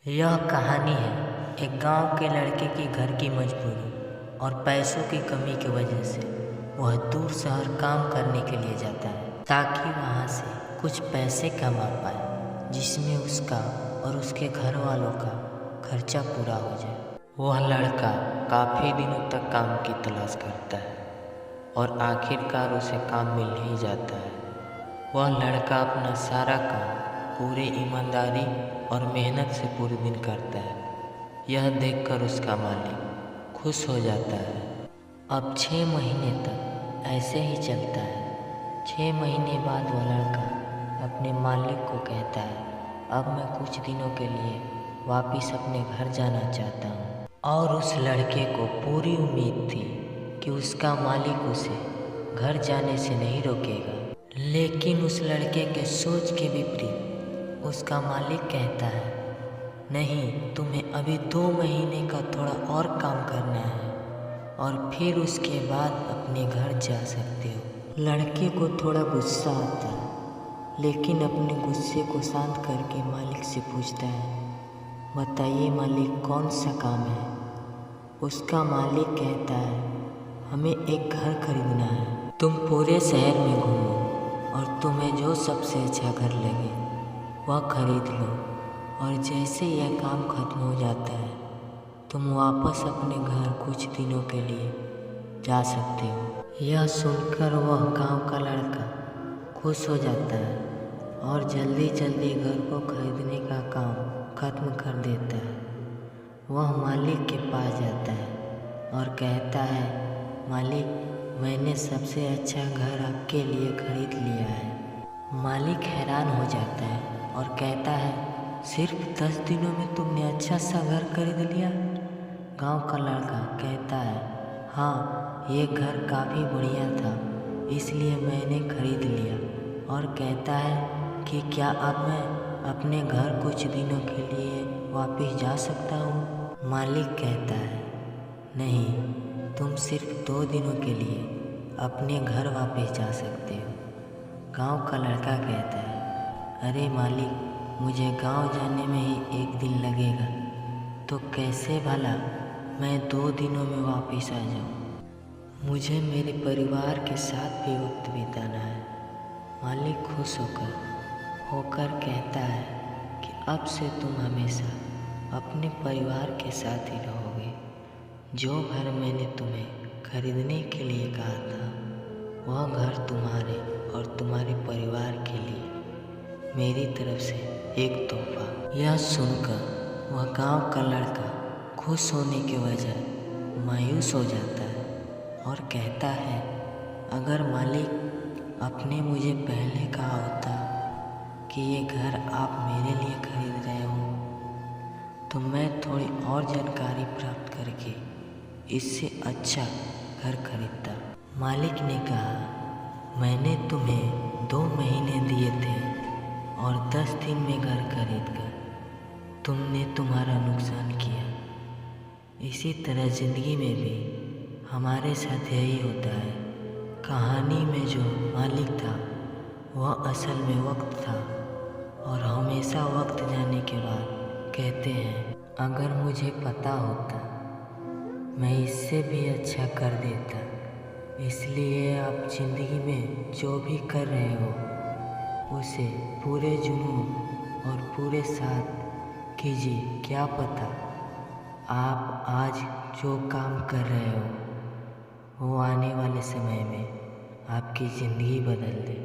यह कहानी है एक गांव के लड़के के घर की मजबूरी और पैसों की कमी की वजह से वह दूर शहर काम करने के लिए जाता है ताकि वहां से कुछ पैसे कमा पाए जिसमें उसका और उसके घर वालों का खर्चा पूरा हो जाए। वह लड़का काफ़ी दिनों तक काम की तलाश करता है और आखिरकार उसे काम मिल ही जाता है। वह लड़का अपना सारा काम पूरे ईमानदारी और मेहनत से पूरे दिन करता है। यह देखकर उसका मालिक खुश हो जाता है। अब 6 महीने तक ऐसे ही चलता है। 6 महीने बाद वह लड़का अपने मालिक को कहता है, अब मैं कुछ दिनों के लिए वापस अपने घर जाना चाहता हूँ। और उस लड़के को पूरी उम्मीद थी कि उसका मालिक उसे घर जाने से नहीं रोकेगा, लेकिन उस लड़के के सोच के विपरीत उसका मालिक कहता है, नहीं, तुम्हें अभी 2 महीने का थोड़ा और काम करना है और फिर उसके बाद अपने घर जा सकते हो। लड़के को थोड़ा गुस्सा आता है, लेकिन अपने गुस्से को शांत करके मालिक से पूछता है, बताइए मालिक, कौन सा काम है? उसका मालिक कहता है, हमें एक घर खरीदना है। तुम पूरे शहर में घूमो और तुम्हें जो सबसे अच्छा घर लगे वह खरीद लो, और जैसे यह काम खत्म हो जाता है तुम वापस अपने घर कुछ दिनों के लिए जा सकते हो। यह सुनकर वह गांव का लड़का खुश हो जाता है और जल्दी जल्दी घर को खरीदने का काम खत्म कर देता है। वह मालिक के पास जाता है और कहता है, मालिक, मैंने सबसे अच्छा घर आपके लिए खरीद लिया है। मालिक हैरान हो जाता है और कहता है, सिर्फ 10 दिनों में तुमने अच्छा सा घर खरीद लिया? गांव का लड़का कहता है, हाँ, ये घर काफ़ी बढ़िया था इसलिए मैंने खरीद लिया। और कहता है कि क्या अब मैं अपने घर कुछ दिनों के लिए वापस जा सकता हूँ? मालिक कहता है, नहीं, तुम सिर्फ 2 दिनों के लिए अपने घर वापस जा सकते हो। गांव का लड़का कहता है, अरे मालिक, मुझे गांव जाने में ही 1 दिन लगेगा, तो कैसे भला मैं 2 दिनों में वापस आ जाऊं? मुझे मेरे परिवार के साथ भी वक्त बिताना है। मालिक खुश होकर कहता है कि अब से तुम हमेशा अपने परिवार के साथ ही रहोगे। जो घर मैंने तुम्हें खरीदने के लिए कहा था वह घर तुम्हारे और तुम्हारे परिवार के लिए मेरी तरफ से एक तोहफा। यह सुनकर वह गांव का लड़का खुश होने के बजाय मायूस हो जाता है और कहता है, अगर मालिक आपने मुझे पहले कहा होता कि ये घर आप मेरे लिए खरीद रहे हो तो मैं थोड़ी और जानकारी प्राप्त करके इससे अच्छा घर खरीदता। मालिक ने कहा, मैंने तुम्हें 2 महीने दिए थे और 10 दिन में घर खरीद कर तुमने तुम्हारा नुकसान किया। इसी तरह ज़िंदगी में भी हमारे साथ यही होता है। कहानी में जो मालिक था वह असल में वक्त था, और हमेशा वक्त जाने के बाद कहते हैं, अगर मुझे पता होता मैं इससे भी अच्छा कर देता। इसलिए आप ज़िंदगी में जो भी कर रहे हो उसे पूरे जुनून और पूरे साथ कीजिए। क्या पता आप आज जो काम कर रहे हो वो आने वाले समय में आपकी ज़िंदगी बदल दे।